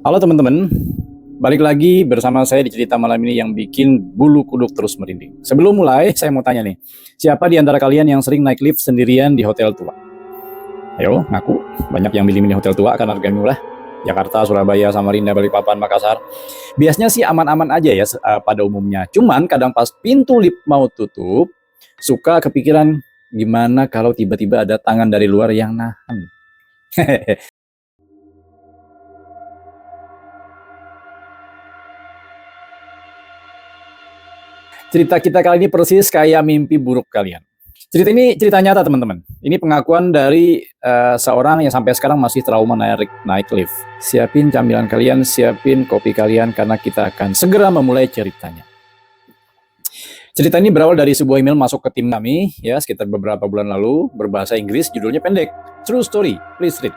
Halo teman-teman, balik lagi bersama saya di cerita malam ini yang bikin bulu kuduk terus merinding. Sebelum mulai, saya mau tanya nih, siapa di antara kalian yang sering naik lift sendirian di hotel tua? Ayo, ngaku. Banyak yang milih-milih hotel tua karena harganya murah. Jakarta, Surabaya, Samarinda, Balikpapan, Makassar. Biasanya sih aman-aman aja ya pada umumnya. Cuman kadang pas pintu lift mau tutup, suka kepikiran gimana kalau tiba-tiba ada tangan dari luar yang nahan. Cerita kita kali ini persis kayak mimpi buruk kalian. Cerita ini cerita nyata teman-teman. Ini pengakuan dari seorang yang sampai sekarang masih trauma naik lift. Siapin camilan kalian, siapin kopi kalian karena kita akan segera memulai ceritanya. Cerita ini berawal dari sebuah email masuk ke tim kami ya sekitar beberapa bulan lalu, berbahasa Inggris, judulnya pendek. True story, please read.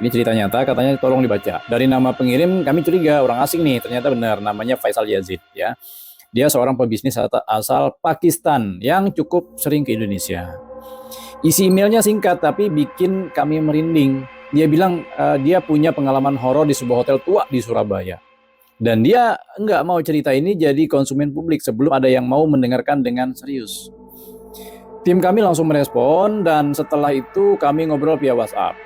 Ini cerita nyata, katanya tolong dibaca. Dari nama pengirim kami curiga orang asing nih, ternyata benar namanya Faisal Yazid ya. Dia seorang pebisnis asal Pakistan yang cukup sering ke Indonesia. Isi emailnya singkat tapi bikin kami merinding. Dia bilang dia punya pengalaman horor di sebuah hotel tua di Surabaya. Dan dia nggak mau cerita ini jadi konsumen publik sebelum ada yang mau mendengarkan dengan serius. Tim kami langsung merespon dan setelah itu kami ngobrol via WhatsApp.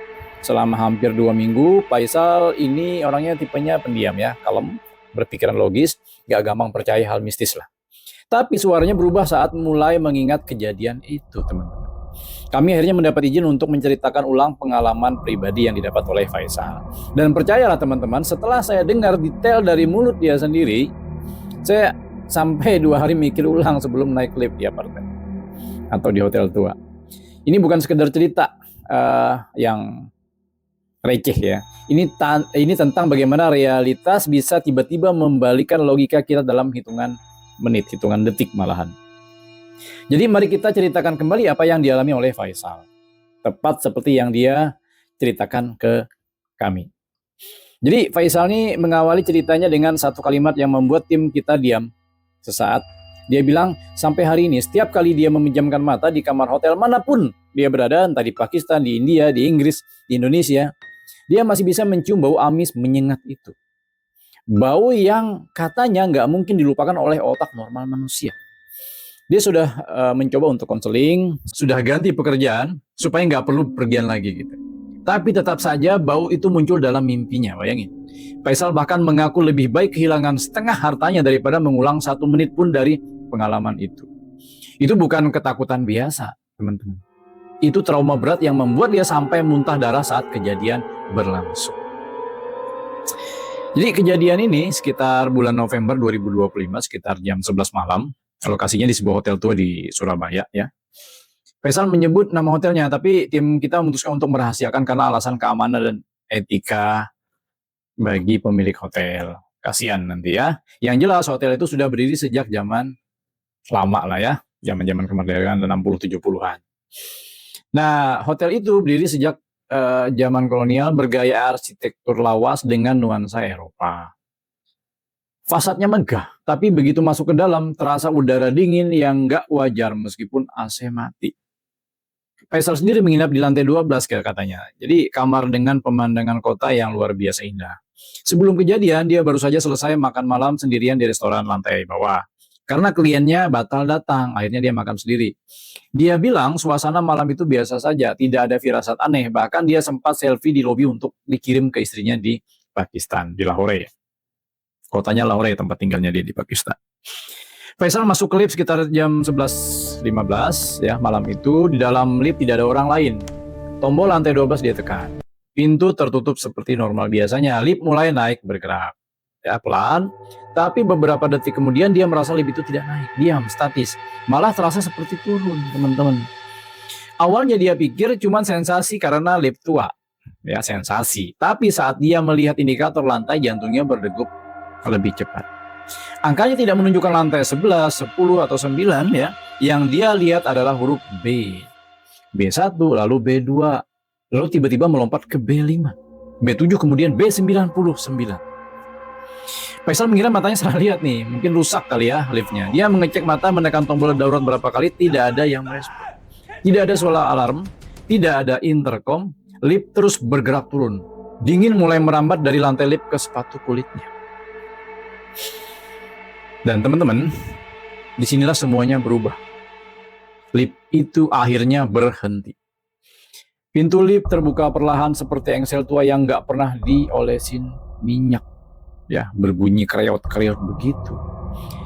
Selama hampir 2 minggu, Faisal ini orangnya tipenya pendiam ya, kalem, berpikiran logis, gak gampang percaya hal mistis lah. Tapi suaranya berubah saat mulai mengingat kejadian itu, teman-teman. Kami akhirnya mendapat izin untuk menceritakan ulang pengalaman pribadi yang didapat oleh Faisal. Dan percayalah teman-teman, setelah saya dengar detail dari mulut dia sendiri, saya sampai 2 hari mikir ulang sebelum naik lift di apartemen atau di hotel tua. Ini bukan sekedar cerita yang receh ya. Ini tentang bagaimana realitas bisa tiba-tiba membalikan logika kita dalam hitungan menit, hitungan detik malahan. Jadi mari kita ceritakan kembali apa yang dialami oleh Faisal. Tepat seperti yang dia ceritakan ke kami. Jadi Faisal ini mengawali ceritanya dengan satu kalimat yang membuat tim kita diam sesaat. Dia bilang sampai hari ini setiap kali dia memejamkan mata di kamar hotel manapun dia berada, entah di Pakistan, di India, di Inggris, di Indonesia, dia masih bisa mencium bau amis menyengat itu. Bau yang katanya nggak mungkin dilupakan oleh otak normal manusia. Dia sudah mencoba untuk konseling, sudah ganti pekerjaan supaya nggak perlu pergian lagi gitu. Tapi tetap saja bau itu muncul dalam mimpinya, bayangin. Faisal bahkan mengaku lebih baik kehilangan setengah hartanya daripada mengulang 1 menit pun dari pengalaman itu. Itu bukan ketakutan biasa, teman-teman. Itu trauma berat yang membuat dia sampai muntah darah saat kejadian berlangsung. Jadi kejadian ini sekitar bulan November 2025, sekitar jam 11 malam. Lokasinya di sebuah hotel tua di Surabaya ya. Faisal menyebut nama hotelnya, tapi tim kita memutuskan untuk merahasiakan karena alasan keamanan dan etika bagi pemilik hotel. Kasihan nanti ya. Yang jelas hotel itu sudah berdiri sejak zaman lama lah ya. Zaman-zaman kemerdekaan 60-70-an. Nah, hotel itu berdiri sejak zaman kolonial bergaya arsitektur lawas dengan nuansa Eropa. Fasadnya megah, tapi begitu masuk ke dalam terasa udara dingin yang nggak wajar meskipun AC mati. Faisal sendiri menginap di lantai 12 katanya. Jadi kamar dengan pemandangan kota yang luar biasa indah. Sebelum kejadian dia baru saja selesai makan malam sendirian di restoran lantai bawah. Karena kliennya batal datang, akhirnya dia makan sendiri. Dia bilang suasana malam itu biasa saja, tidak ada firasat aneh. Bahkan dia sempat selfie di lobi untuk dikirim ke istrinya di Pakistan, di Lahore. Kotanya Lahore tempat tinggalnya dia di Pakistan. Faisal masuk ke lift sekitar jam 11.15 ya malam itu. Di dalam lift tidak ada orang lain. Tombol lantai 12 dia tekan. Pintu tertutup seperti normal biasanya. Lift mulai naik bergerak. Ya pelan. Tapi beberapa detik kemudian dia merasa lift itu tidak naik. Diam, statis. Malah terasa seperti turun, teman-teman. Awalnya dia pikir cuma sensasi karena lift tua. Ya, sensasi. Tapi saat dia melihat indikator lantai, jantungnya berdegup lebih cepat. Angkanya tidak menunjukkan lantai 11, 10, atau 9 ya. Yang dia lihat adalah huruf B. B1, lalu B2. Lalu tiba-tiba melompat ke B5. B7 kemudian B99. Faisal mengira matanya salah lihat nih. Mungkin rusak kali ya liftnya. Dia mengecek mata, menekan tombol darurat berapa kali, tidak ada yang merespon. Tidak ada suara alarm, tidak ada intercom. Lift terus bergerak turun. Dingin mulai merambat dari lantai lift ke sepatu kulitnya. Dan teman-teman, disinilah semuanya berubah. Lift itu akhirnya berhenti. Pintu lift terbuka perlahan seperti engsel tua yang nggak pernah diolesin minyak. Ya, berbunyi kreot-kreot begitu.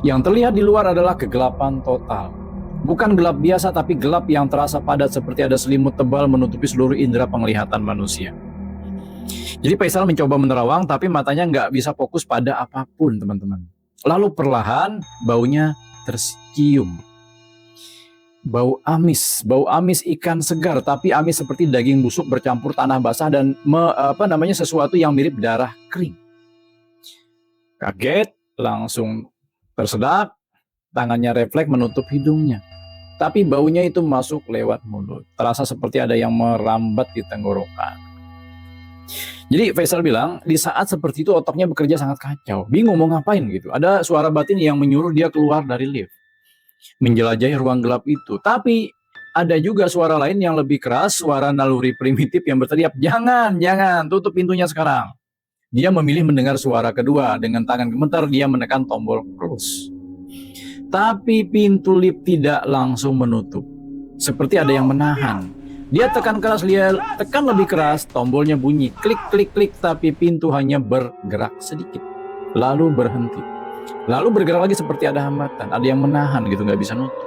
Yang terlihat di luar adalah kegelapan total. Bukan gelap biasa, tapi gelap yang terasa padat seperti ada selimut tebal menutupi seluruh indera penglihatan manusia. Jadi Faisal mencoba menerawang, tapi matanya nggak bisa fokus pada apapun, teman-teman. Lalu perlahan baunya tercium. Bau amis ikan segar, tapi amis seperti daging busuk bercampur tanah basah dan sesuatu yang mirip darah kering. Kaget, langsung tersedak, tangannya refleks menutup hidungnya. Tapi baunya itu masuk lewat mulut. Terasa seperti ada yang merambat di tenggorokan. Jadi Faisal bilang, di saat seperti itu otaknya bekerja sangat kacau. Bingung mau ngapain gitu. Ada suara batin yang menyuruh dia keluar dari lift. Menjelajahi ruang gelap itu. Tapi ada juga suara lain yang lebih keras, suara naluri primitif yang berteriak, jangan, tutup pintunya sekarang. Dia memilih mendengar suara kedua. Dengan tangan gemetar dia menekan tombol close. Tapi pintu lift tidak langsung menutup. Seperti ada yang menahan. Dia tekan keras, dia tekan lebih keras, tombolnya bunyi klik klik klik, tapi pintu hanya bergerak sedikit, lalu berhenti, lalu bergerak lagi seperti ada hambatan, ada yang menahan gitu, nggak bisa nutup.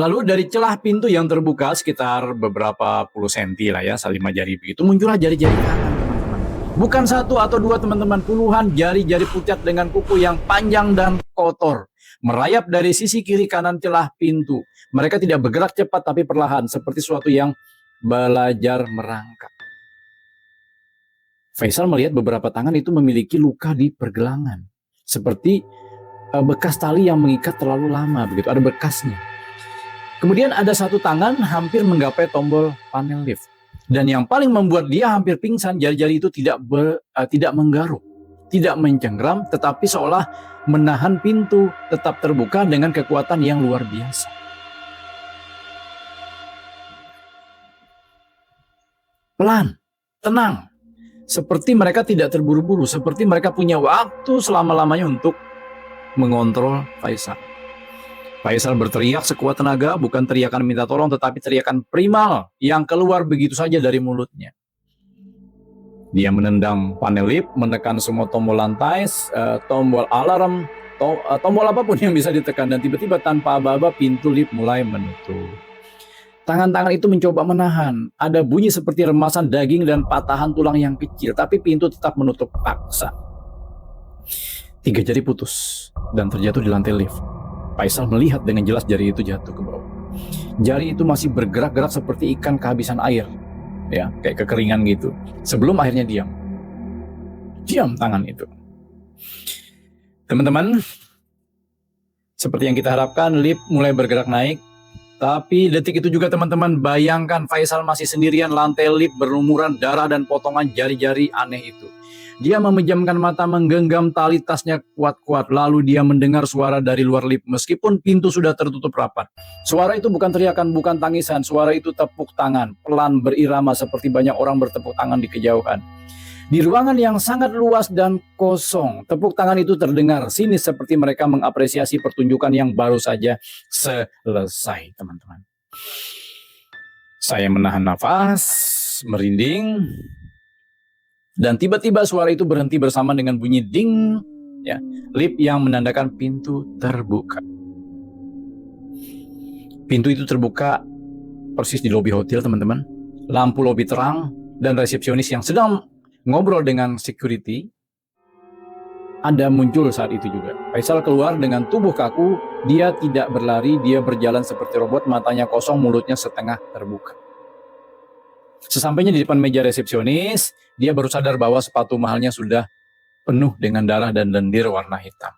Lalu dari celah pintu yang terbuka sekitar beberapa puluh senti lah ya, 5 jari begitu, muncullah jari-jari tangan, teman-teman. Bukan satu atau dua, teman-teman, puluhan jari-jari pucat dengan kuku yang panjang dan kotor merayap dari sisi kiri kanan celah pintu. Mereka tidak bergerak cepat tapi perlahan, seperti sesuatu yang belajar merangkak. Faisal melihat beberapa tangan itu memiliki luka di pergelangan, seperti bekas tali yang mengikat terlalu lama begitu, ada bekasnya. Kemudian ada satu tangan hampir menggapai tombol panel lift. Dan yang paling membuat dia hampir pingsan, jari-jari itu tidak menggaruk, tidak mencengkram, tetapi seolah menahan pintu tetap terbuka dengan kekuatan yang luar biasa. Pelan, tenang, seperti mereka tidak terburu-buru, seperti mereka punya waktu selama-lamanya untuk mengontrol Faisal. Faisal berteriak sekuat tenaga, bukan teriakan minta tolong, tetapi teriakan primal yang keluar begitu saja dari mulutnya. Dia menendang panel lift, menekan semua tombol lantai, tombol alarm, tombol apapun yang bisa ditekan, dan tiba-tiba tanpa aba-aba pintu lift mulai menutup. Tangan-tangan itu mencoba menahan. Ada bunyi seperti remasan daging dan patahan tulang yang kecil, tapi pintu tetap menutup paksa. 3 jari putus dan terjatuh di lantai lift. Faisal melihat dengan jelas jari itu jatuh ke bawah. Jari itu masih bergerak-gerak seperti ikan kehabisan air, ya, kayak kekeringan gitu. Sebelum akhirnya diam tangan itu. Teman-teman, seperti yang kita harapkan, lift mulai bergerak naik. Tapi detik itu juga, teman-teman, bayangkan Faisal masih sendirian, lantai lift berlumuran darah dan potongan jari-jari aneh itu. Dia memejamkan mata, menggenggam tali tasnya kuat-kuat, lalu dia mendengar suara dari luar lift meskipun pintu sudah tertutup rapat. Suara itu bukan teriakan, bukan tangisan, suara itu tepuk tangan, pelan berirama seperti banyak orang bertepuk tangan di kejauhan. Di ruangan yang sangat luas dan kosong, tepuk tangan itu terdengar sinis seperti mereka mengapresiasi pertunjukan yang baru saja selesai, teman-teman. Saya menahan nafas, merinding, dan tiba-tiba suara itu berhenti bersama dengan bunyi ding, ya, lift yang menandakan pintu terbuka. Pintu itu terbuka persis di lobi hotel, teman-teman. Lampu lobi terang dan resepsionis yang sedang ngobrol dengan security ada muncul saat itu juga. Faisal keluar dengan tubuh kaku, dia tidak berlari, dia berjalan seperti robot, matanya kosong, mulutnya setengah terbuka. Sesampainya di depan meja resepsionis, dia baru sadar bahwa sepatu mahalnya sudah penuh dengan darah dan lendir warna hitam.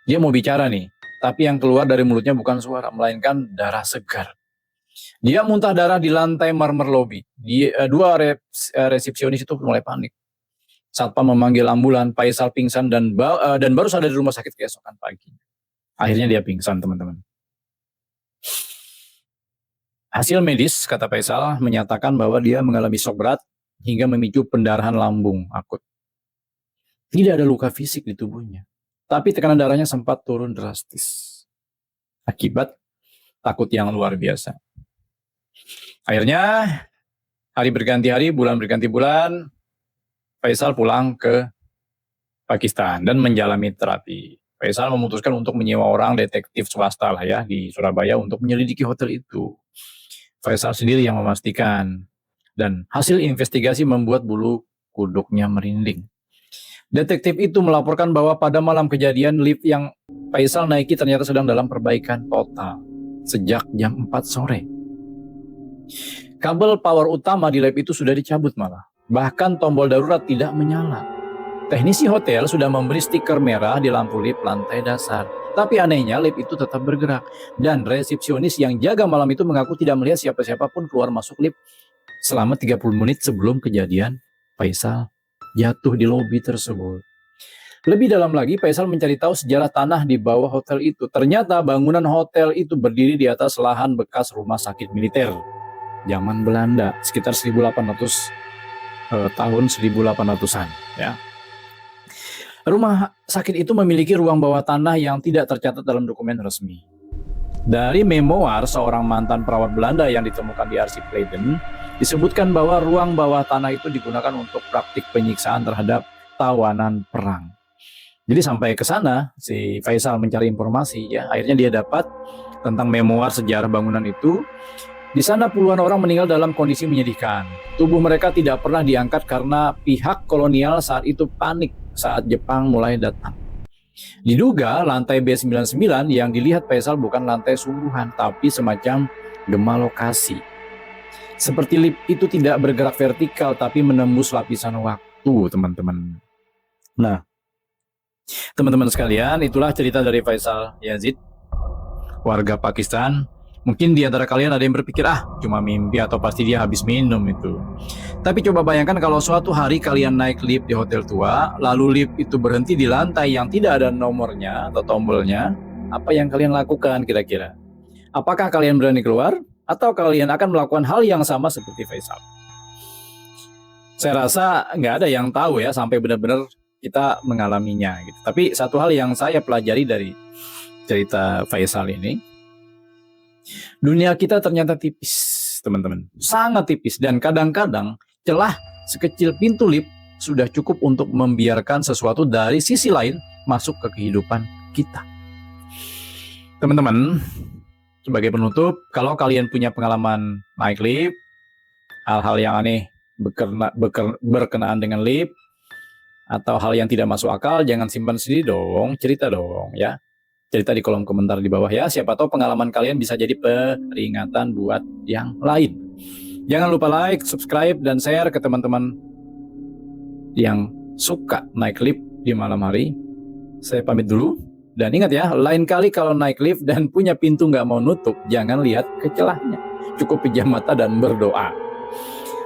Dia mau bicara nih, tapi yang keluar dari mulutnya bukan suara, melainkan darah segar. Dia muntah darah di lantai marmer lobi. Dua resepsionis itu mulai panik. Satpam memanggil ambulan, Faisal pingsan dan baru sadar di rumah sakit keesokan pagi. Akhirnya dia pingsan, teman-teman. Hasil medis, kata Faisal, menyatakan bahwa dia mengalami shock berat hingga memicu pendarahan lambung akut. Tidak ada luka fisik di tubuhnya, tapi tekanan darahnya sempat turun drastis akibat takut yang luar biasa. Akhirnya, hari berganti hari, bulan berganti bulan, Faisal pulang ke Pakistan dan menjalani terapi. Faisal memutuskan untuk menyewa orang detektif swasta lah ya di Surabaya untuk menyelidiki hotel itu. Faisal sendiri yang memastikan, dan hasil investigasi membuat bulu kuduknya merinding. Detektif itu melaporkan bahwa pada malam kejadian lift yang Faisal naiki ternyata sedang dalam perbaikan total sejak jam 4 sore. Kabel power utama di lift itu sudah dicabut malah. Bahkan tombol darurat tidak menyala. Teknisi hotel sudah memberi stiker merah di lampu lift lantai dasar. Tapi anehnya lift itu tetap bergerak. Dan resepsionis yang jaga malam itu mengaku tidak melihat siapa-siapa pun keluar masuk lift selama 30 menit sebelum kejadian Faisal jatuh di lobi tersebut. Lebih dalam lagi, Faisal mencari tahu sejarah tanah di bawah hotel itu. Ternyata bangunan hotel itu berdiri di atas lahan bekas rumah sakit militer zaman Belanda, sekitar 1800 tahun 1800-an ya. Rumah sakit itu memiliki ruang bawah tanah yang tidak tercatat dalam dokumen resmi. Dari memoir seorang mantan perawat Belanda yang ditemukan di arsip Leiden, disebutkan bahwa ruang bawah tanah itu digunakan untuk praktik penyiksaan terhadap tawanan perang. Jadi sampai ke sana, si Faisal mencari informasi ya, akhirnya dia dapat tentang memoir sejarah bangunan itu. Di sana puluhan orang meninggal dalam kondisi menyedihkan. Tubuh mereka tidak pernah diangkat karena pihak kolonial saat itu panik saat Jepang mulai datang. Diduga lantai B99 yang dilihat Faisal bukan lantai sungguhan, tapi semacam gema lokasi. Seperti lift itu tidak bergerak vertikal, tapi menembus lapisan waktu, teman-teman. Nah, teman-teman sekalian, itulah cerita dari Faisal Yazid, warga Pakistan. Mungkin di antara kalian ada yang berpikir, cuma mimpi atau pasti dia habis minum itu. Tapi coba bayangkan kalau suatu hari kalian naik lift di hotel tua, lalu lift itu berhenti di lantai yang tidak ada nomornya atau tombolnya, apa yang kalian lakukan kira-kira? Apakah kalian berani keluar? Atau kalian akan melakukan hal yang sama seperti Faisal? Saya rasa nggak ada yang tahu ya sampai benar-benar kita mengalaminya gitu. Tapi satu hal yang saya pelajari dari cerita Faisal ini, dunia kita ternyata tipis, teman-teman. Sangat tipis, dan kadang-kadang celah sekecil pintu lift sudah cukup untuk membiarkan sesuatu dari sisi lain masuk ke kehidupan kita. Teman-teman, sebagai penutup, kalau kalian punya pengalaman naik lift, hal-hal yang aneh berkenaan dengan lift, atau hal yang tidak masuk akal, jangan simpan sendiri dong, cerita dong ya. Cerita di kolom komentar di bawah ya, siapa tahu pengalaman kalian bisa jadi peringatan buat yang lain. Jangan lupa like, subscribe, dan share ke teman-teman yang suka naik lift di malam hari. Saya pamit dulu, dan ingat ya, lain kali kalau naik lift dan punya pintu nggak mau nutup, jangan lihat ke celahnya. Cukup pejam mata dan berdoa.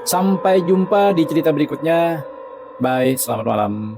Sampai jumpa di cerita berikutnya. Bye, selamat malam.